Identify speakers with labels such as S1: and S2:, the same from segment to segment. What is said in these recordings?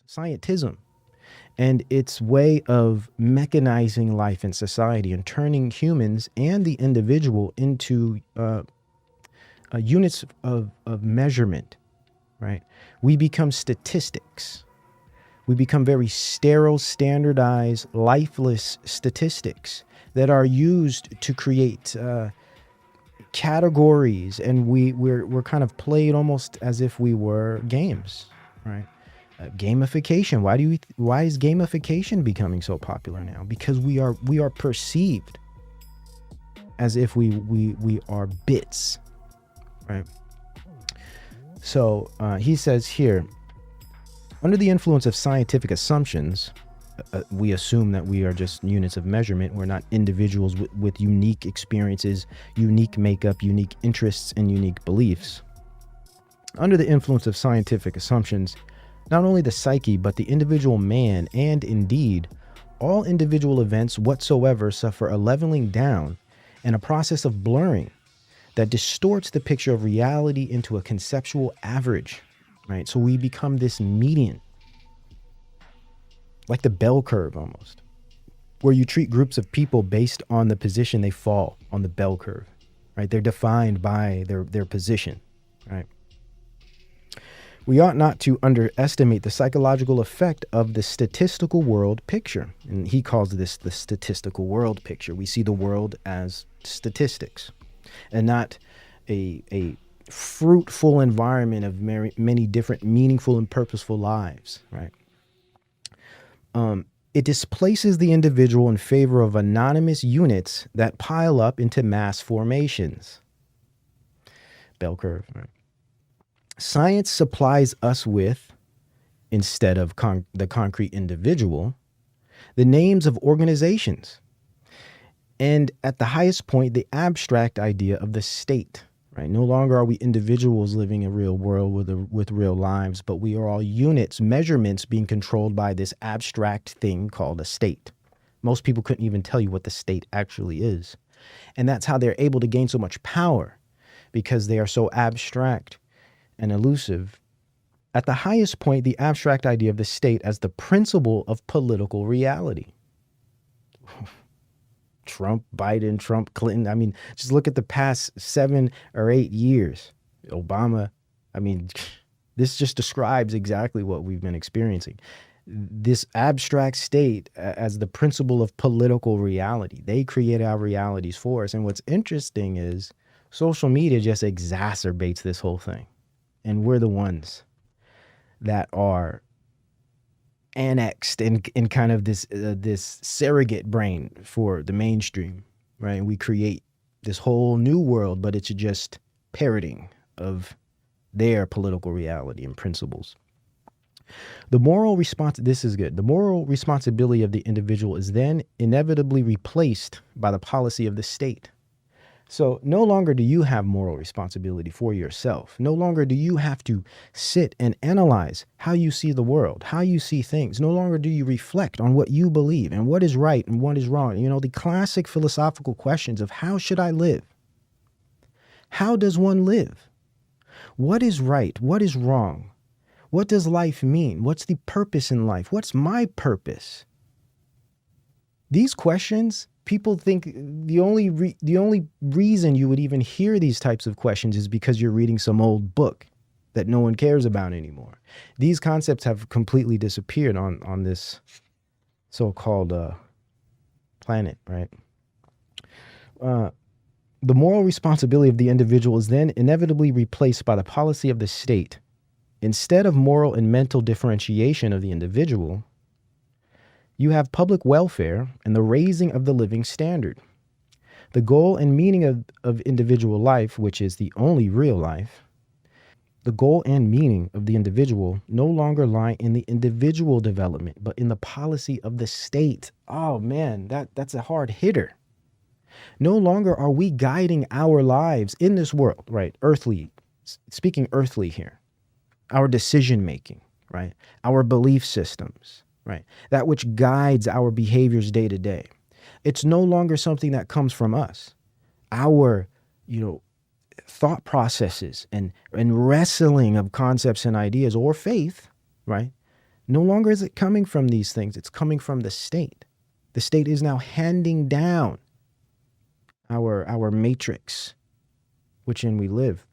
S1: scientism, and its way of mechanizing life and society and turning humans and the individual into units of measurement, right? We become statistics. We become very sterile, standardized, lifeless statistics that are used to create categories, and we're kind of played almost as if we were games, right? Gamification. Why is gamification becoming so popular now? Because we are perceived as if we are bits, right? So he says here, under the influence of scientific assumptions, we assume that we are just units of measurement. We're not individuals with unique experiences, unique makeup, unique interests, and unique beliefs. Under the influence of scientific assumptions, not only the psyche, but the individual man, and indeed, all individual events whatsoever suffer a leveling down and a process of blurring that distorts the picture of reality into a conceptual average, right? So we become this median, like the bell curve almost, where you treat groups of people based on the position they fall on the bell curve, right? They're defined by their position, right? We ought not to underestimate the psychological effect of the statistical world picture. And he calls this the statistical world picture. We see the world as statistics and not a fruitful environment of many different meaningful and purposeful lives, right? It displaces the individual in favor of anonymous units that pile up into mass formations. Bell curve, right? Science supplies us with, instead of the concrete individual, the names of organizations, and at the highest point, the abstract idea of the state. Right? No longer are we individuals living a real world with real lives, but we are all units, measurements being controlled by this abstract thing called a state. Most people couldn't even tell you what the state actually is. And that's how they're able to gain so much power, because they are so abstract and elusive. At the highest point, the abstract idea of the state as the principle of political reality. Trump, Biden, Trump, Clinton. I mean, just look at the past 7 or 8 years. Obama. I mean, this just describes exactly what we've been experiencing. This abstract state as the principle of political reality. They create our realities for us. And what's interesting is social media just exacerbates this whole thing. And we're the ones that are annexed in kind of this surrogate brain for the mainstream, right? And we create this whole new world, but it's just parroting of their political reality and principles. The moral this is good. The moral responsibility of the individual is then inevitably replaced by the policy of the state. So no longer do you have moral responsibility for yourself. No longer do you have to sit and analyze how you see the world, how you see things. No longer do you reflect on what you believe and what is right and what is wrong. You know, the classic philosophical questions of how should I live? How does one live? What is right? What is wrong? What does life mean? What's the purpose in life? What's my purpose? These questions, people think the only reason you would even hear these types of questions is because you're reading some old book that no one cares about anymore. These concepts have completely disappeared on this so-called planet, right? The moral responsibility of the individual is then inevitably replaced by the policy of the state. Instead of moral and mental differentiation of the individual, you have public welfare and the raising of the living standard. The goal and meaning of individual life, which is the only real life, the goal and meaning of the individual no longer lie in the individual development, but in the policy of the state. Oh man, that's a hard hitter. No longer are we guiding our lives in this world, right? Earthly, speaking earthly here, our decision making, right? Our belief systems, right? That which guides our behaviors day to day. It's no longer something that comes from us. Our, thought processes and wrestling of concepts and ideas or faith, right? No longer is it coming from these things. It's coming from the state. The state is now handing down our matrix, within we live.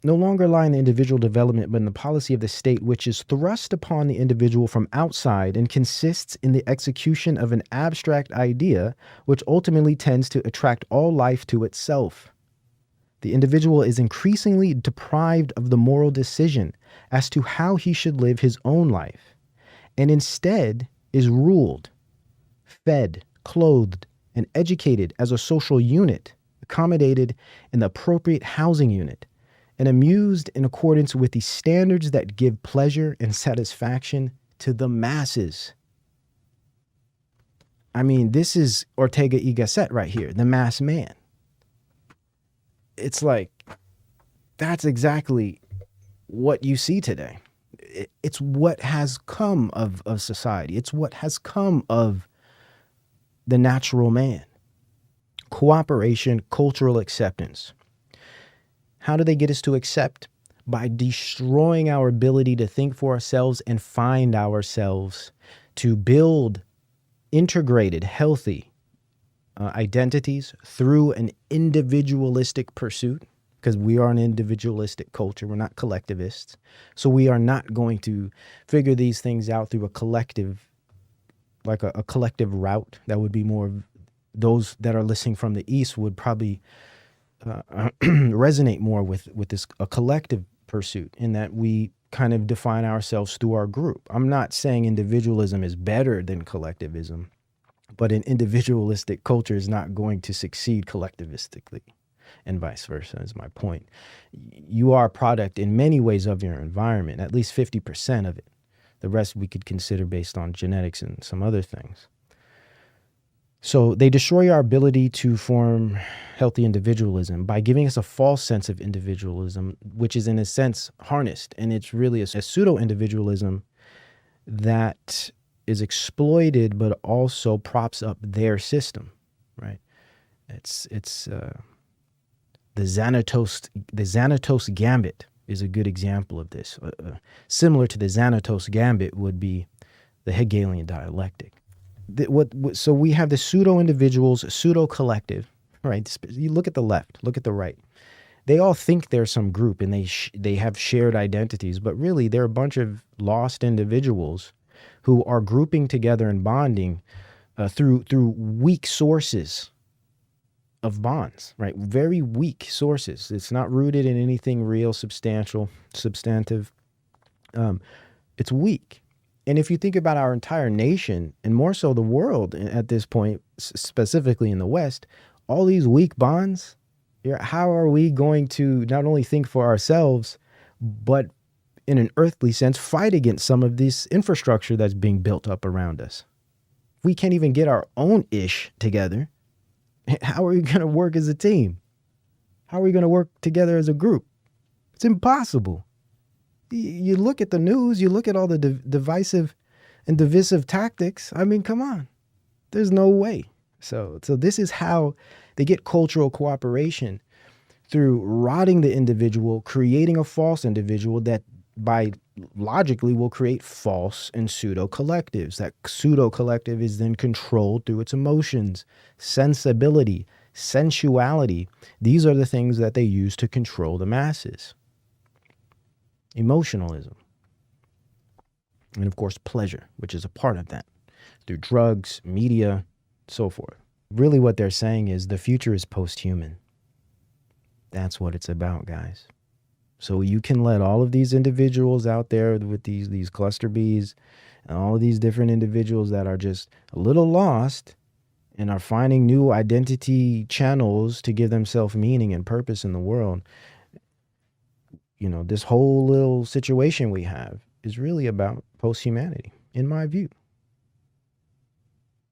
S1: No longer lie in the individual development, but in the policy of the state, which is thrust upon the individual from outside and consists in the execution of an abstract idea, which ultimately tends to attract all life to itself. The individual is increasingly deprived of the moral decision as to how he should live his own life, and instead is ruled, fed, clothed, and educated as a social unit, accommodated in the appropriate housing unit, and amused in accordance with the standards that give pleasure and satisfaction to the masses. I mean, this is Ortega y Gasset right here, the mass man. It's like, that's exactly what you see today. It's what has come of society. It's what has come of the natural man. Cooperation, cultural acceptance. How do they get us to accept? By destroying our ability to think for ourselves and find ourselves, to build integrated, healthy identities through an individualistic pursuit, because we are an individualistic culture. We're not collectivists. So we are not going to figure these things out through a collective, like a collective route. That would be more, those that are listening from the East would probably resonate more with this a collective pursuit, in that we kind of define ourselves through our group. I'm not saying individualism is better than collectivism, but an individualistic culture is not going to succeed collectivistically, and vice versa is my point. You are a product in many ways of your environment, at least 50% of it. The rest we could consider based on genetics and some other things. So they destroy our ability to form healthy individualism by giving us a false sense of individualism, which is in a sense harnessed. And it's really a pseudo-individualism that is exploited, but also props up their system, right? It's the Xanatos Gambit is a good example of this. Similar to the Xanatos Gambit would be the Hegelian dialectic. So we have the pseudo-individuals, pseudo-collective, right? You look at the left, look at the right. They all think they're some group and they have shared identities, but really they're a bunch of lost individuals who are grouping together and bonding through weak sources of bonds, right? Very weak sources. It's not rooted in anything real, substantive. It's weak. And if you think about our entire nation, and more so the world at this point, specifically in the West, all these weak bonds, how are we going to not only think for ourselves, but in an earthly sense, fight against some of this infrastructure that's being built up around us? We can't even get our own ish together. How are we going to work as a team? How are we going to work together as a group? It's impossible. You look at the news, you look at all the divisive and divisive tactics. I mean, come on. There's no way. So this is how they get cultural cooperation, through rotting the individual, creating a false individual that by logically will create false and pseudo collectives. That pseudo collective is then controlled through its emotions, sensibility, sensuality. These are the things that they use to control the masses. Emotionalism. And of course, pleasure, which is a part of that, through drugs, media, so forth. Really what they're saying is the future is post-human. That's what it's about, guys. So you can let all of these individuals out there with these cluster bees and all of these different individuals that are just a little lost and are finding new identity channels to give themselves meaning and purpose in the world. You know, this whole little situation we have is really about post-humanity, in my view.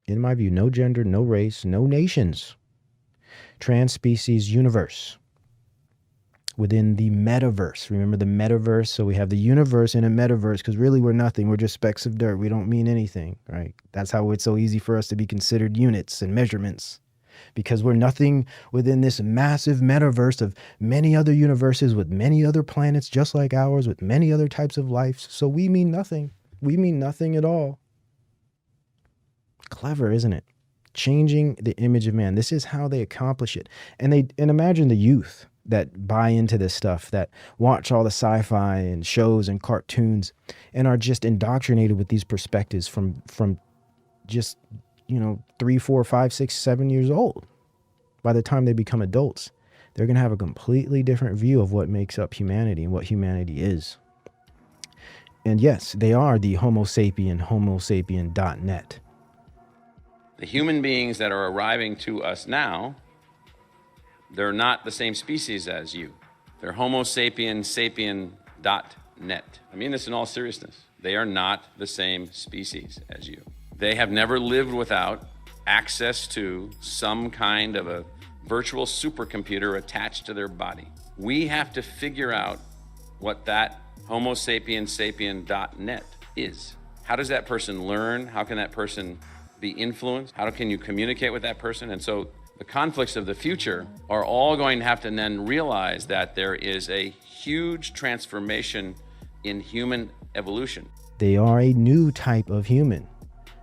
S1: In my view, no gender, no race, no nations. Trans-species universe. Within the metaverse. Remember the metaverse? So we have the universe in a metaverse, because really we're nothing. We're just specks of dirt. We don't mean anything, right? That's how it's so easy for us to be considered units and measurements, because we're nothing within this massive metaverse of many other universes with many other planets just like ours, with many other types of life. So we mean nothing. We mean nothing at all. Clever, isn't it? Changing the image of man. This is how they accomplish it. And imagine the youth that buy into this stuff, that watch all the sci-fi and shows and cartoons and are just indoctrinated with these perspectives from just, 3, 4, 5, 6, 7 years old. By the time they become adults, they're going to have a completely different view of what makes up humanity and what humanity is. And yes, they are the Homo sapien.net.
S2: The human beings that are arriving to us now, they're not the same species as you. They're Homo sapien.net. I mean this in all seriousness. They are not the same species as you. They have never lived without access to some kind of a virtual supercomputer attached to their body. We have to figure out what that Homo sapien.net is. How does that person learn? How can that person be influenced? How can you communicate with that person? And so the conflicts of the future are all going to have to then realize that there is a huge transformation in human evolution.
S1: They are a new type of human.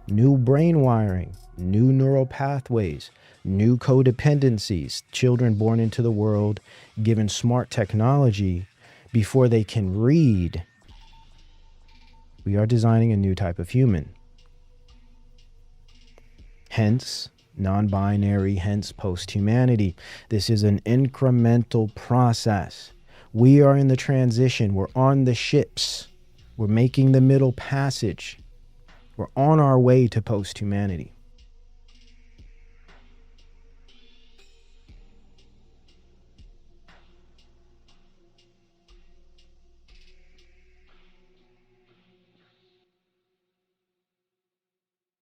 S1: New brain wiring, new neural pathways, new codependencies. Children born into the world, given smart technology before they can read. We are designing a new type of human. Hence, non-binary, hence posthumanity. This is an incremental process. We are in the transition. We're on the ships. We're making the middle passage. We're on our way to posthumanity.